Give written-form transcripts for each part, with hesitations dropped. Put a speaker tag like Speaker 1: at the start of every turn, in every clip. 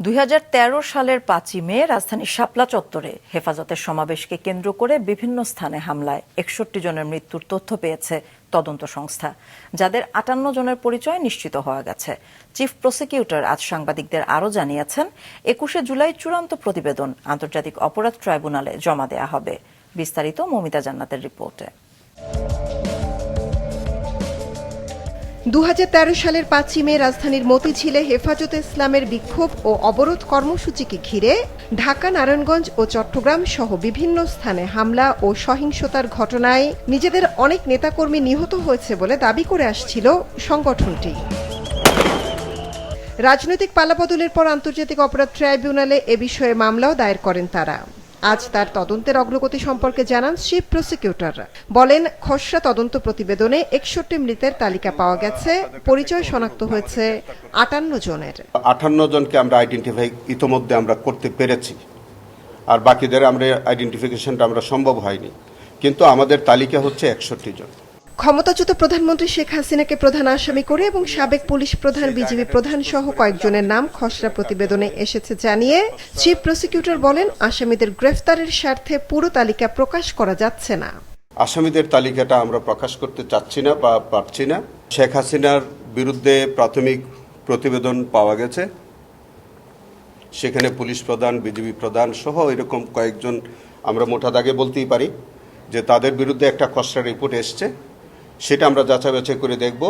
Speaker 1: 2013 সালের 5ই মে রাজধানীর শাপলা চত্বরে হেফাজতের সমাবেশকে কেন্দ্র করে বিভিন্ন স্থানে হামলায় 61 জনের মৃত্যুর তথ্য পেয়েছে তদন্ত সংস্থা, যাদের 58 জনের পরিচয় নিশ্চিত হওয়া গেছে। চিফ প্রসিকিউটর আজ সাংবাদিকদের আরও জানিয়েছেন, 21শে জুলাই চূড়ান্ত প্রতিবেদন আন্তর্জাতিক অপরাধ ট্রাইব্যুনালে জমা দেয়া হবে। বিস্তারিত মৌমিতা জান্নাতের রিপোর্টে।
Speaker 2: 2013 সালের 5ই মে রাজধানীর মতিঝিলে হেফাজতে ইসলামের বিক্ষোভ ও অবরোধ কর্মসূচিকে ঘিরে ঢাকা, নারায়ণগঞ্জ ও চট্টগ্রাম সহ বিভিন্ন স্থানে হামলা ও সহিংসতার ঘটনায় নিজেদের অনেক নেতাকর্মী নিহত হয়েছে বলে দাবি করে আসছিল সংগঠনটি। রাজনৈতিক পালাবদলের পর আন্তর্জাতিক অপরাধ ট্রাইব্যুনালে এ বিষয়ে মামলাও দায়ের করেন তারা। আজ তার তদন্তের অগ্রগতি সম্পর্কে জানান চিফ প্রসিকিউটর। বলেন, খসড়া তদন্ত প্রতিবেদনে 61 মৃতের তালিকা পাওয়া গেছে, পরিচয় শনাক্ত হয়েছে 58 জনের।
Speaker 3: 58 জনকে আমরা আইডেন্টিফাই ইতোমধ্যে আমরা করতে পেরেছি, আর বাকিদের আমরা আইডেন্টিফিকেশনটা আমরা সম্ভব হয়নি, কিন্তু আমাদের তালিকা হচ্ছে 61 জন।
Speaker 2: ক্ষমতাচ্যুত প্রধানমন্ত্রী শেখ হাসিনাকে প্রধান আসামি করে এবং সাবেক পুলিশ প্রধান, বিজিবি প্রধান সহ কয়েকজনের নাম খসড়া প্রতিবেদনে এসেছে জানিয়ে চিফ প্রসিকিউটর বলেন, আসামিদের গ্রেফতারের স্বার্থে পুরো তালিকা প্রকাশ করা যাচ্ছে না।
Speaker 3: আসামিদের তালিকাটা আমরা প্রকাশ করতে চাচ্ছি না বা পারছি না। শেখ হাসিনার বিরুদ্ধে প্রাথমিক প্রতিবেদন পাওয়া গেছে, সেখানে পুলিশ প্রধান, বিজিবি প্রধান সহ এরকম কয়েকজন আমরা মোটা দাগে বলতেই পারি যে তাদের বিরুদ্ধে একটা খসড়া রিপোর্ট এসছে, সেটা আমরা যাচাই বাছাই করে দেখব।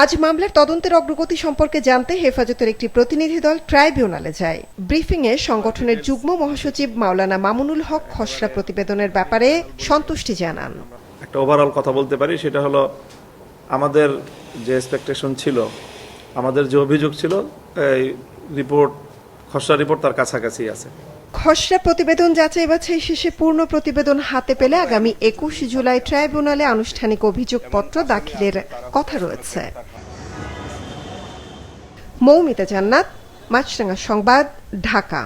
Speaker 2: আজ মামলার তদন্তের অগ্রগতি সম্পর্কে জানতে হেফাজতের একটি প্রতিনিধি দল ট্রাইব্যুনালে যায়। ব্রিফিংয়ে সংগঠনের যুগ্ম মহাসচিব মাওলানা মামুনুল হক খসড়া প্রতিবেদনের ব্যাপারে সন্তুষ্টি জানান।
Speaker 4: একটা ওভারঅল কথা বলতে পারি, সেটা হলো আমাদের যে এক্সপেকটেশন ছিল, আমাদের যে অভিযোগ ছিল, এই রিপোর্ট, খসড়া রিপোর্ট তার কাছাকাছি আছে।
Speaker 2: খসড়া প্রতিবেদন যাচাই বাছাই শেষে পূর্ণ প্রতিবেদন হাতে পেলে আগামী 21 জুলাই ট্রাইব্যুনালে আনুষ্ঠানিক অভিযোগপত্র দাখিলের কথা রয়েছে। মৌমিতা জান্নাত, মাছরাঙা সংবাদ, ঢাকা।